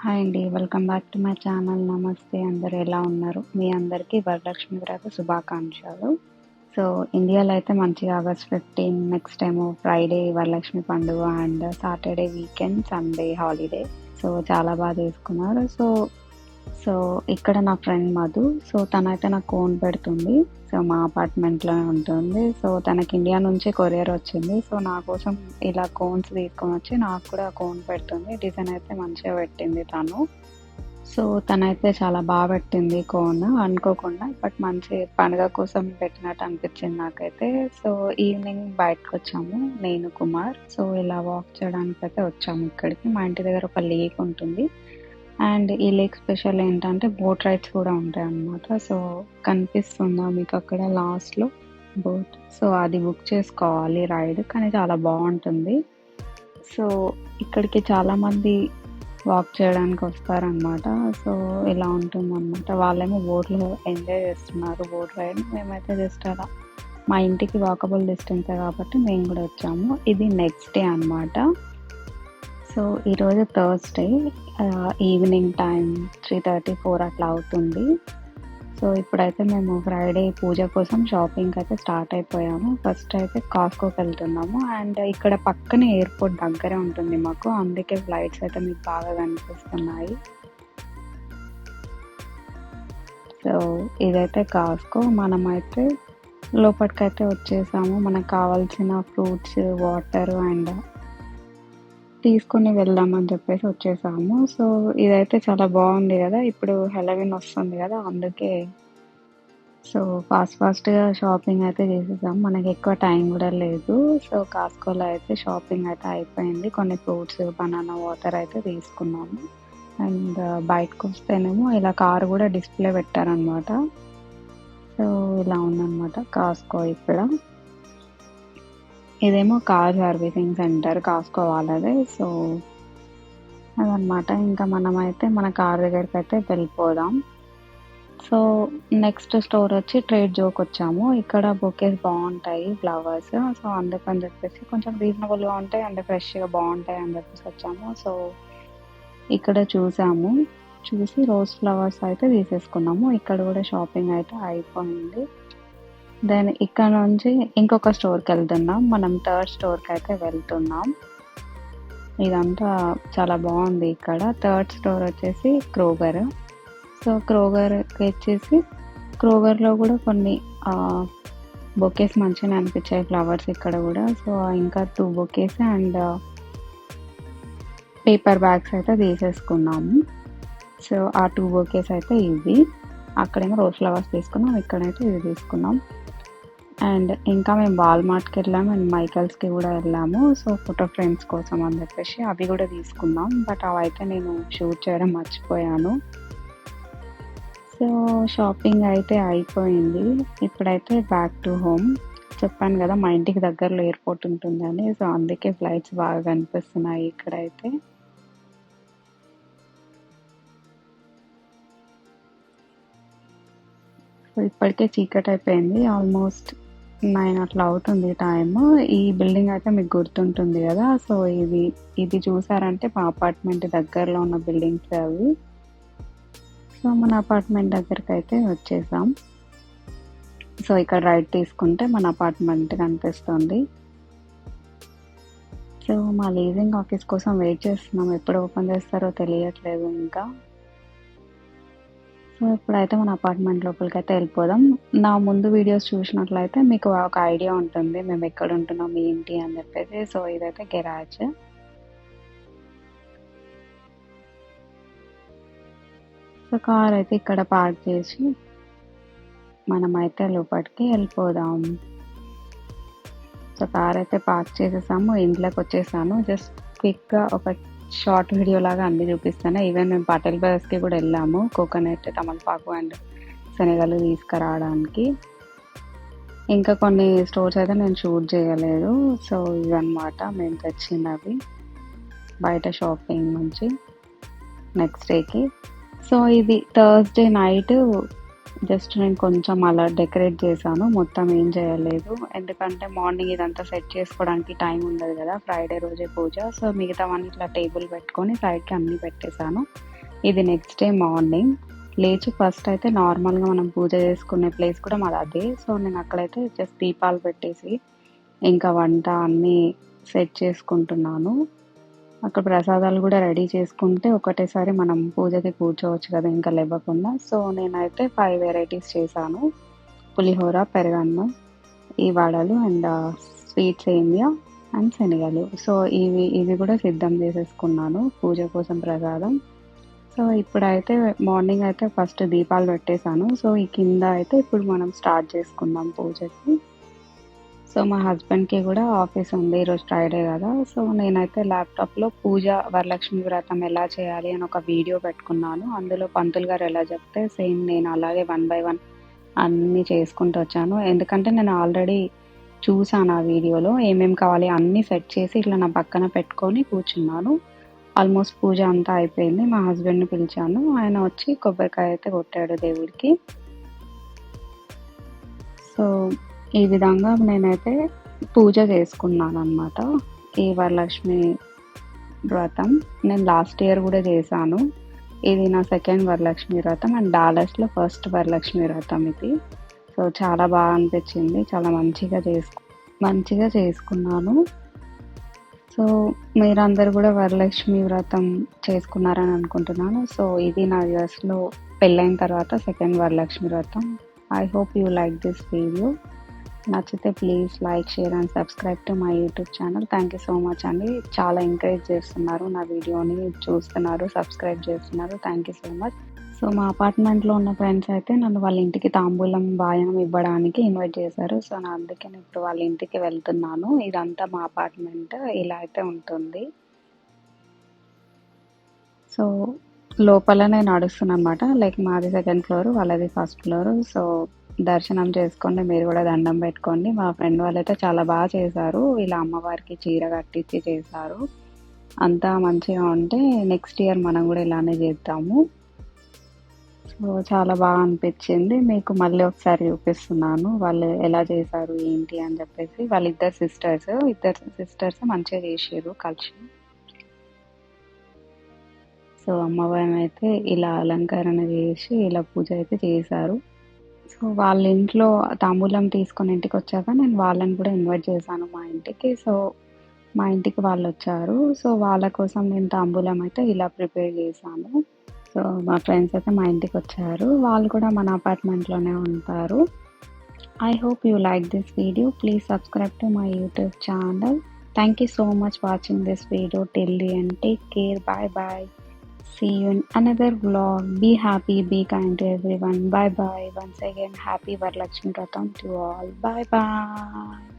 Hi అండి. Welcome back to my channel. నమస్తే. అందరూ ఎలా ఉన్నారు? మీ అందరికీ వరలక్ష్మి వ్రత శుభాకాంక్షలు. సో, ఇండియాలో అయితే మంచిగా ఆగస్ట్ 15 నెక్స్ట్ ఏమో ఫ్రైడే వరలక్ష్మి పండుగ and Saturday weekend, Sunday holiday. So, చాలా బాగా చేసుకున్నారు. సో, ఇక్కడ నా ఫ్రెండ్ మధు. సో, తనైతే నాకు కోన్ పెడుతుంది. సో, మా అపార్ట్మెంట్‌లోనే ఉంటుంది. సో, తనకి ఇండియా నుంచి కొరియర్ వచ్చింది. సో, నా కోసం ఇలా కోన్స్ తీసుకొనొచ్చి నాకు కూడా కోన్ పెడుతుంది. డిజైన్ అయితే మంచిగా పెట్టింది తను. సో, తనైతే చాలా పెట్టింది కోన్ అనుకోకుండా. బట్ మంచి పండుగ కోసం పెట్టినట్టు అనిపించింది నాకైతే. సో, ఈవినింగ్ బయటకొచ్చాము నేను, కుమార్. సో, ఇలా వాక్ చేయడానికైతే వచ్చాము ఇక్కడికి. మా ఇంటి దగ్గర ఒక లేక్ ఉంటుంది. అండ్ ఈ లేక్ స్పెషల్ ఏంటంటే బోట్ రైడ్స్ కూడా ఉంటాయన్నమాట. సో, కనిపిస్తుందా మీకు అక్కడ లాస్ట్‌లో బోట్? సో, అది బుక్ చేసుకోవాలి రైడ్. కానీ చాలా బావుంటుంది. సో, ఇక్కడికి చాలామంది వాక్ చేయడానికి వస్తారనమాట. సో, ఇలా ఉంటుందనమాట. వాళ్ళేమో బోట్‌లో ఎంజాయ్ చేస్తున్నారు బోట్ రైడ్. మేమైతే జస్ట్ అలా మా ఇంటికి వాకబుల్ డిస్టెన్సే కాబట్టి మేము కూడా వచ్చాము. ఇది నెక్స్ట్ డే అనమాట. సో, ఈరోజు థర్స్‌డే ఈవినింగ్ టైం 3:30, 4 అట్లా అవుతుంది. సో, ఇప్పుడైతే మేము ఫ్రైడే పూజ కోసం షాపింగ్‌కైతే స్టార్ట్ అయిపోయాము. ఫస్ట్ అయితే కాస్ట్‌కోకి వెళ్తున్నాము. అండ్ ఇక్కడ పక్కనే ఎయిర్‌పోర్ట్ దగ్గరే ఉంటుంది మాకు. అందుకే ఫ్లైట్స్ అయితే మీకు బాగా కనిపిస్తున్నాయి. సో, ఇదైతే కాస్ట్‌కో. మనమైతే లోపటికైతే వచ్చేసాము. మనకు కావాల్సిన ఫ్రూట్స్, వాటర్ అండ్ తీసుకొని వెళ్దామని చెప్పేసి వచ్చేసాము. సో, ఇదైతే చాలా బాగుంది కదా! ఇప్పుడు హెలోవీన్ వస్తుంది కదా! అందుకే సో, ఫాస్ట్‌గా షాపింగ్ అయితే చేసేసాం. మనకి ఎక్కువ టైం కూడా లేదు. సో, కాస్ట్‌కోలో అయితే షాపింగ్ అయితే అయిపోయింది. కొన్ని ఫ్రూట్స్, బనానా వాటర్ అయితే తీసుకున్నాము. అండ్ బయటకొస్తేనేమో ఇలా కార్ కూడా డిస్‌ప్లే పెట్టారనమాట. సో, ఇలా ఉందనమాట కాస్ట్‌కో ఇక్కడ. ఇదేమో కార్ సర్వీసింగ్ సెంటర్ కాస్ట్‌కో వాళ్ళదే. సో, అదనమాట. ఇంకా మనమైతే మన కార్ దగ్గరికైతే వెళ్ళిపోదాం. సో, నెక్స్ట్ స్టోర్ వచ్చి ట్రేడ్ జోకొచ్చాము. ఇక్కడ బొకేస్ బావుంటాయి ఫ్లవర్స్. సో, అందుకని చెప్పేసి కొంచెం రీజనబుల్‌గా ఉంటాయి అండ్ ఫ్రెష్‌గా బావుంటాయి అని చెప్పేసి వచ్చాము. సో, ఇక్కడ చూసాము. చూసి రోజ్ ఫ్లవర్స్ అయితే తీసేసుకున్నాము. ఇక్కడ కూడా షాపింగ్ అయితే అయిపోయింది. దెన్ ఇక్కడ నుంచి ఇంకొక స్టోర్‌కెళ్తున్నాం. మనం థర్డ్ స్టోర్‌కైతే వెళ్తున్నాం. ఇదంతా చాలా బావుంది ఇక్కడ. థర్డ్ స్టోర్ వచ్చేసి క్రోగర్. సో, క్రోగర్‌లో కూడా కొన్ని బొకేస్ మంచిగానే అనిపించాయి ఫ్లవర్స్ ఇక్కడ కూడా. సో, ఇంకా 2 బొకేస్ అండ్ పేపర్ బ్యాగ్స్ అయితే తీసేసుకున్నాము. సో, ఆ 2 బొకేస్ అయితే ఇవి. అక్కడేమో రోజ్ ఫ్లవర్స్ తీసుకున్నాం. ఇక్కడైతే ఇవి తీసుకున్నాం. అండ్ ఇంకా మేము వాల్మార్ట్‌కెళ్ళాము అండ్ మైకల్స్‌కి కూడా వెళ్ళాము. సో, ఫోటో ఫ్రేమ్స్ కోసం అని చెప్పేసి అవి కూడా తీసుకున్నాం. బట్ అవైతే నేను షూట్ చేయడం మర్చిపోయాను. సో, షాపింగ్ అయితే అయిపోయింది. ఇప్పుడైతే బ్యాక్ టు హోమ్. చెప్పాను కదా! మా ఇంటికి దగ్గరలో ఎయిర్‌పోర్ట్ ఉంటుందని. సో, అందుకే ఫ్లైట్స్ బాగా కనిపిస్తున్నాయి ఇక్కడైతే. సో, ఇప్పటికే చీకటయిపోయింది. ఆల్మోస్ట్ 9 అట్లా అవుతుంది టైము. ఈ బిల్డింగ్ అయితే మీకు గుర్తుంటుంది కదా! సో, ఇది చూసారంటే మా అపార్ట్మెంట్ దగ్గరలో ఉన్న బిల్డింగ్సే అవి. సో, మన అపార్ట్మెంట్ దగ్గరకైతే వచ్చేసాం. సో, ఇక్కడ రైట్ తీసుకుంటే మన అపార్ట్మెంట్ కనిపిస్తుంది. సో, మా లీజింగ్ ఆఫీస్ కోసం వెయిట్ చేస్తున్నాం. ఎప్పుడు ఓపెన్ చేస్తారో తెలియట్లేదు ఇంకా. సో, ఇప్పుడైతే మన అపార్ట్మెంట్ లోపలికైతే వెళ్ళిపోదాం. నా ముందు వీడియోస్ చూసినట్లయితే మీకు ఒక ఐడియా ఉంటుంది. మేము ఎక్కడ ఉంటున్నాం, ఏంటి అని చెప్పేసి. సో, ఇదైతే గెరాజ్. సో, కార్ అయితే ఇక్కడ పార్క్ చేసి మనమైతే లోపలికి వెళ్ళిపోదాం. సో, కార్ అయితే పార్క్ చేసేసాము. ఇంట్లోకి వచ్చేసాను. జస్ట్ క్విక్‌గా ఒక షార్ట్ వీడియో లాగా అన్నీ చూపిస్తాను. ఈవెన్ మేము పటేల్ బ్రదర్స్‌కి కూడా వెళ్ళాము. కోకోనట్, తమలపాకు అండ్ శనగలు తీసుకురావడానికి. ఇంకా కొన్ని స్టోర్స్ అయితే నేను షూట్ చేయలేదు. సో, ఇవన్నమాట మేము తెచ్చినవి బయట షాపింగ్ నుంచి నెక్స్ట్ డేకి. సో, ఇది థర్స్‌డే నైట్ జస్ట్ నేను కొంచెం అలా డెకరేట్ చేశాను. మొత్తం ఏం చేయలేదు. ఎందుకంటే మార్నింగ్ ఇదంతా సెట్ చేసుకోవడానికి టైం ఉండదు కదా! ఫ్రైడే రోజే పూజ. సో, మిగతావన్నీ ఇట్లా టేబుల్ పెట్టుకొని సైడ్‌కి అన్నీ పెట్టేశాను. ఇది నెక్స్ట్ డే మార్నింగ్. లేచి ఫస్ట్ అయితే నార్మల్‌గా మనం పూజ చేసుకునే ప్లేస్ కూడా మాది అదే. సో, నేను అక్కడైతే జస్ట్ దీపాలు పెట్టేసి, ఇంకా వంట అన్నీ సెట్ చేసుకుంటున్నాను. అక్కడ ప్రసాదాలు గూడా రెడీ చేసుకుంటే ఒకటేసారి మనం పూజకి కూర్చోవచ్చు కదా! ఇంకా లెవ్వకుండా. సో, నేనైతే 5 వెరైటీస్ చేశాను. పులిహోర, పెరుగన్నం, ఈ వడలు అండ్ స్వీట్ సేమియా అండ్ శనగలు. సో, ఇవి గూడా సిద్ధం చేసేసుకున్నాను పూజ కోసం ప్రసాదం. సో, ఇప్పుడైతే మార్నింగ్ అయితే ఫస్ట్ దీపాలు పెట్టేశాను. సో, ఈ కింద అయితే ఇప్పుడు మనం స్టార్ట్ చేసుకుందాం పూజకి. సో, మా హస్బెండ్‌కి గూడా ఆఫీస్ ఉంది. ఈరోజు ఫ్రైడే గదా! సో, నేనైతే ల్యాప్‌టాప్‌లో పూజ వరలక్ష్మి వ్రతం ఎలా చేయాలి అని ఒక వీడియో పెట్టుకున్నాను. అందులో పంతులు గారు ఎలా చెప్తే సేమ్ నేను అలాగే వన్ బై వన్ అన్నీ చేసుకుంటూ వచ్చాను. ఎందుకంటే నేను ఆల్రెడీ చూసాను ఆ వీడియోలో. ఏమేం కావాలి అన్నీ సెట్ చేసి ఇట్లా నా పక్కన పెట్టుకొని కూర్చున్నాను. ఆల్మోస్ట్ పూజ అంతా అయిపోయింది. మా హస్బెండ్‌ని పిలిచాను. ఆయన వచ్చి కొబ్బరికాయ అయితే కొట్టాడు దేవుడికి. సో, ఈ విధంగా నేనైతే పూజ చేసుకున్నాననమాట. ఈ వరలక్ష్మి వ్రతం. నేను లాస్ట్ ఇయర్ గూడా చేశాను. ఇది నా సెకండ్ వరలక్ష్మి వ్రతం అండ్ డాలస్‌లో ఫస్ట్ వరలక్ష్మి వ్రతం ఇది. సో, చాలా బాగా అనిపించింది. చాలా మంచిగా చేసుకున్నాను. సో, మీరందరూ గూడా వరలక్ష్మి వ్రతం చేసుకున్నారని అనుకుంటున్నాను. సో, ఇది నా యూఎస్‌లో పెళ్ళైన తర్వాత second Varalakshmi Vratam. I hope you like this video. నచ్చితే please like, share and subscribe to my YouTube channel. Thank you so much అండి. చాలా ఎంకరేజ్ చేస్తున్నారు నా వీడియోని, చూస్తున్నారు, సబ్స్క్రైబ్ చేస్తున్నారు. Thank you so much. So, మా అపార్ట్మెంట్‌లో ఉన్న ఫ్రెండ్స్ అయితే నన్ను వాళ్ళ ఇంటికి తాంబూలం, వాయనం ఇవ్వడానికి ఇన్వైట్ చేశారు. సో, అందుకే నేను ఇప్పుడు వాళ్ళ ఇంటికి వెళ్తున్నాను. ఇదంతా మా అపార్ట్మెంట్. ఇలా అయితే ఉంటుంది. సో, లోపలనే నడుస్తున్నానన్నమాట. లైక్ మాది సెకండ్ ఫ్లోర్, వాళ్ళది ఫస్ట్ ఫ్లోర్. సో, దర్శనం చేసుకోండి. మీరు కూడా దండం పెట్టుకోండి. మా ఫ్రెండ్ వాళ్ళైతే చాలా బాగా చేశారు. ఇలా అమ్మవారికి చీర కట్టించి చేశారు. అంతా మంచిగా ఉంటే నెక్స్ట్ ఇయర్ మనం కూడా ఇలానే చేద్దాము. సో, చాలా బాగా అనిపించింది. మీకు మళ్ళీ ఒకసారి చూపిస్తున్నాను. వాళ్ళు ఎలా చేశారు ఏంటి అని చెప్పేసి. వాళ్ళిద్దరు సిస్టర్స్ మంచిగా చేసిర్రు కలిసి. సో, అమ్మవారినైతే ఇలా అలంకరణ చేసి ఇలా పూజ అయితే చేశారు. సో, వాళ్ళ ఇంట్లో తాంబూలం తీసుకొని ఇంటికొచ్చాక నేను వాళ్ళని కూడా ఇన్వైట్ చేశాను మా ఇంటికి. సో, మా ఇంటికి వాళ్ళొచ్చారు. సో, వాళ్ళ కోసం నేను తాంబూలం అయితే ఇలా ప్రిపేర్ చేశాను. సో, మా ఫ్రెండ్స్ అయితే మా ఇంటికొచ్చారు. వాళ్ళు కూడా మన అపార్ట్మెంట్‌లోనే ఉంటారు. I hope you like this video. Please subscribe to my YouTube channel. Thank you so much watching this video till the end. Take care. Bye bye. See you in another vlog. Be happy, be kind to everyone. Bye bye. Once again, happy Varalakshmi Vratam to all. Bye bye.